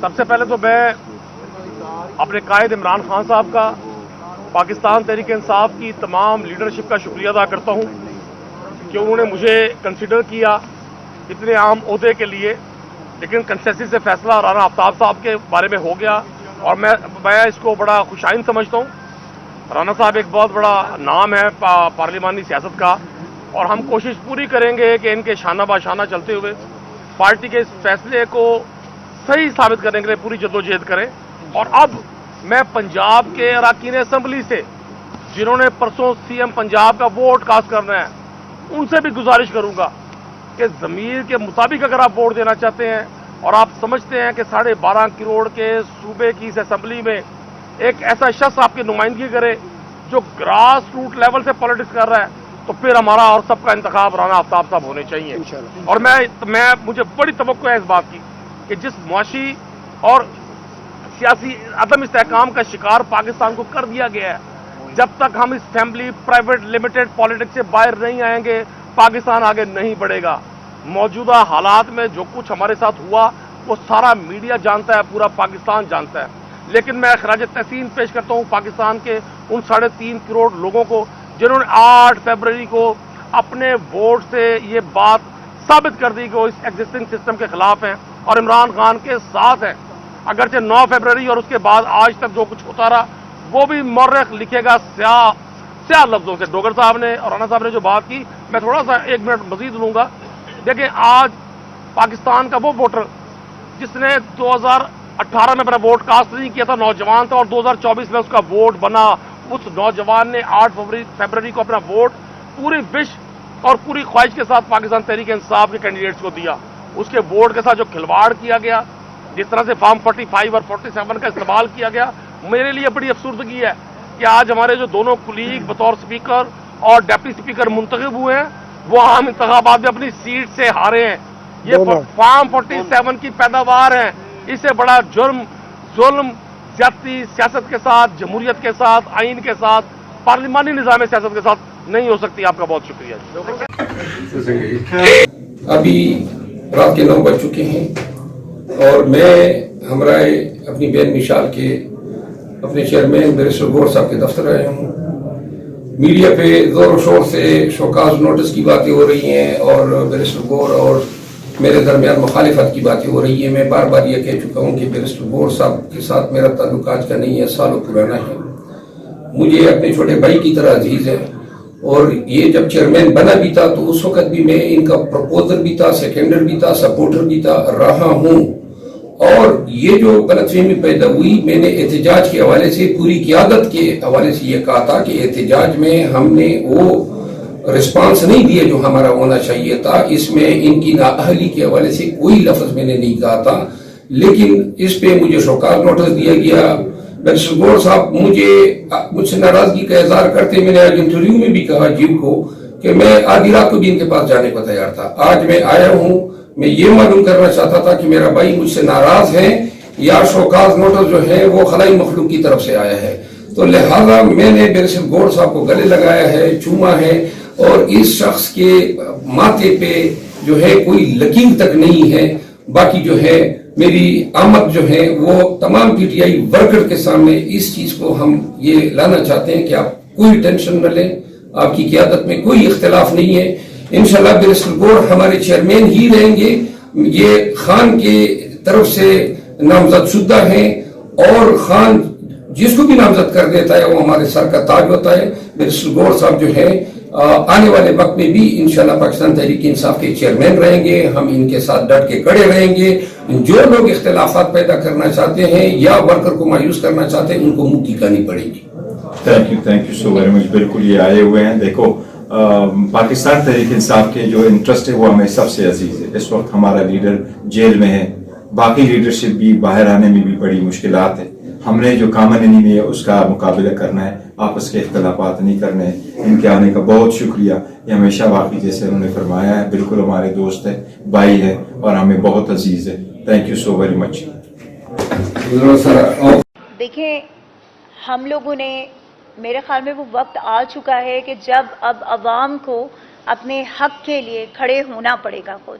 سب سے پہلے تو میں اپنے قائد عمران خان صاحب کا، پاکستان تحریک انصاف کی تمام لیڈرشپ کا شکریہ ادا کرتا ہوں کہ انہوں نے مجھے کنسیڈر کیا اتنے عام عہدے کے لیے، لیکن کنسنسس سے فیصلہ رانا آفتاب صاحب کے بارے میں ہو گیا اور میں اس کو بڑا خوشائن سمجھتا ہوں۔ رانا صاحب ایک بہت بڑا نام ہے پارلیمانی سیاست کا، اور ہم کوشش پوری کریں گے کہ ان کے شانہ باشانہ چلتے ہوئے پارٹی کے اس فیصلے کو صحیح ثابت کرنے کے لیے پوری جدوجہد کریں۔ اور اب میں پنجاب کے اراکین اسمبلی سے جنہوں نے پرسوں سی ایم پنجاب کا ووٹ کاسٹ کرنا ہے، ان سے بھی گزارش کروں گا کہ ضمیر کے مطابق اگر آپ ووٹ دینا چاہتے ہیں اور آپ سمجھتے ہیں کہ 12.5 کروڑ کے صوبے کی اس اسمبلی میں ایک ایسا شخص آپ کی نمائندگی کرے جو گراس روٹ لیول سے پالیٹکس کر رہا ہے، تو پھر ہمارا اور سب کا انتخاب رانا آفتاب صاحب ہونے چاہیے۔ اور مجھے بڑی توقع ہے اس بات کی کہ جس معاشی اور سیاسی عدم استحکام کا شکار پاکستان کو کر دیا گیا ہے، جب تک ہم اس فیملی پرائیویٹ لمیٹڈ پالیٹکس سے باہر نہیں آئیں گے پاکستان آگے نہیں بڑھے گا۔ موجودہ حالات میں جو کچھ ہمارے ساتھ ہوا وہ سارا میڈیا جانتا ہے، پورا پاکستان جانتا ہے، لیکن میں خراج تحسین پیش کرتا ہوں پاکستان کے ان 3.5 کروڑ لوگوں کو جنہوں نے 8 فروری کو اپنے ووٹ سے یہ بات ثابت کر دی کہ وہ اس ایگزسٹنگ سسٹم کے خلاف ہیں اور عمران خان کے ساتھ ہیں۔ اگرچہ 9 فروری اور اس کے بعد آج تک جو کچھ ہوتا رہا وہ بھی مورخ لکھے گا سیاہ لفظوں سے۔ ڈوگر صاحب نے اور رانا صاحب نے جو بات کی، میں تھوڑا سا 1 منٹ مزید لوں گا۔ دیکھیں، آج پاکستان کا وہ ووٹر جس نے 2018 میں اپنا ووٹ کاسٹ نہیں کیا تھا، نوجوان تھا، اور 2024 میں اس کا ووٹ بنا، اس نوجوان نے 8 فروری کو اپنا ووٹ پوری وش اور پوری خواہش کے ساتھ پاکستان تحریک انصاف کے کینڈیڈیٹس کو دیا۔ اس کے ووٹ کے ساتھ جو کھلواڑ کیا گیا، جس طرح سے فارم 45 اور 47 کا استعمال کیا گیا، میرے لیے بڑی افسردگی ہے کہ آج ہمارے جو دونوں کلیگ بطور سپیکر اور ڈپٹی سپیکر منتخب ہوئے ہیں وہ عام انتخابات میں اپنی سیٹ سے ہارے ہیں۔ یہ فارم 47 کی پیداوار ہیں۔ اس سے بڑا جرم، ظلم، زیادتی سیاست کے ساتھ، جمہوریت کے ساتھ، آئین کے ساتھ، پارلیمانی نظام سیاست کے ساتھ نہیں ہو سکتی۔ آپ کا بہت شکریہ۔ ابھی رات کے 9 بج چکے ہیں اور میں ہمراہ اپنی بین مشال کے اپنے چیئرمین بیرسٹر گور صاحب کے دفتر آیا ہوں۔ میڈیا پہ زور و شور سے شوکاز نوٹس کی باتیں ہو رہی ہیں اور بیرسٹر گور اور میرے درمیان مخالفت کی باتیں ہو رہی ہیں۔ میں بار بار یہ کہہ چکا ہوں کہ بیرسٹر گور صاحب کے ساتھ میرا تعلق آج کا نہیں ہے، سالوں پرانا ہے۔ مجھے اپنے چھوٹے بھائی کی طرح عزیز ہے، اور یہ جب چیئرمین بنا بھی تھا تو اس وقت بھی میں ان کا پروپوزر بھی تھا، سیکنڈر بھی تھا، سپورٹر بھی تھا رہا ہوں۔ اور یہ جو غلط فہمی پیدا ہوئی، میں نے احتجاج کے حوالے سے، پوری قیادت کے حوالے سے یہ کہا تھا کہ احتجاج میں ہم نے وہ رسپانس نہیں دیا جو ہمارا ہونا چاہیے تھا۔ اس میں ان کی نااہلی کے حوالے سے کوئی لفظ میں نے نہیں کہا تھا، لیکن اس پہ مجھے شوکاز نوٹس دیا گیا۔ بیرسٹر گور صاحب مجھ سے ناراضگی کا اظہار کرتے، میں نے آج انٹرویو میں بھی کہا جیو کو کہ میں آدھی رات کو بھی ان کے پاس جانے کو تیار تھا۔ آج میں آیا ہوں، میں یہ معلوم کرنا چاہتا تھا کہ میرا بھائی مجھ سے ناراض ہے یا شوکاز نوٹس جو ہے وہ خلائی مخلوق کی طرف سے آیا ہے۔ تو لہذا میں نے بیرسٹر گور صاحب کو گلے لگایا ہے، چوما ہے، اور اس شخص کے ماتھے پہ جو ہے کوئی لکیر تک نہیں ہے۔ باقی جو ہے میری آمد جو ہے وہ تمام پی ٹی آئی ورکر کے سامنے اس چیز کو ہم یہ لانا چاہتے ہیں کہ آپ کوئی ٹینشن نہ لیں، آپ کی قیادت میں کوئی اختلاف نہیں ہے۔ انشاءاللہ بیرسٹر گور ہمارے چیئرمین ہی رہیں گے۔ یہ خان کے طرف سے نامزد شدہ ہیں اور خان جس کو بھی نامزد کر دیتا ہے وہ ہمارے سر کا تاج ہوتا ہے۔ بیرسٹر گور صاحب جو ہے آنے والے وقت میں بھی انشاءاللہ پاکستان تحریک انصاف کے چیئرمین رہیں گے۔ ہم ان کے ساتھ ڈٹ کے کھڑے رہیں گے۔ جو لوگ اختلافات پیدا کرنا چاہتے ہیں یا ورکر کو مایوس کرنا چاہتے ہیں ان کو منہ کی کہانی پڑے گی۔ Thank you so very much. بالکل یہ آئے ہوئے ہیں۔ دیکھو، پاکستان تحریک انصاف کے جو انٹرسٹ ہے وہ ہمیں سب سے عزیز ہے۔ اس وقت ہمارا لیڈر جیل میں ہے، باقی لیڈرشپ بھی باہر آنے میں بھی بڑی مشکلات ہے۔ ہم نے جو کامن انیمی ہے اس کا مقابلہ کرنا ہے، آپس کے اختلافات نہیں کرنے ہیں۔ ان کے آنے کا بہت شکریہ۔ یہ ہمیشہ واقعی جیسے انہوں نے فرمایا ہے، بالکل ہمارے دوست ہے، بھائی ہے اور ہمیں بہت عزیز ہے۔ Thank you so very much. دیکھیں، ہم لوگوں نے، میرے خیال میں وہ وقت آ چکا ہے کہ جب اب عوام کو اپنے حق کے لیے کھڑے ہونا پڑے گا خود،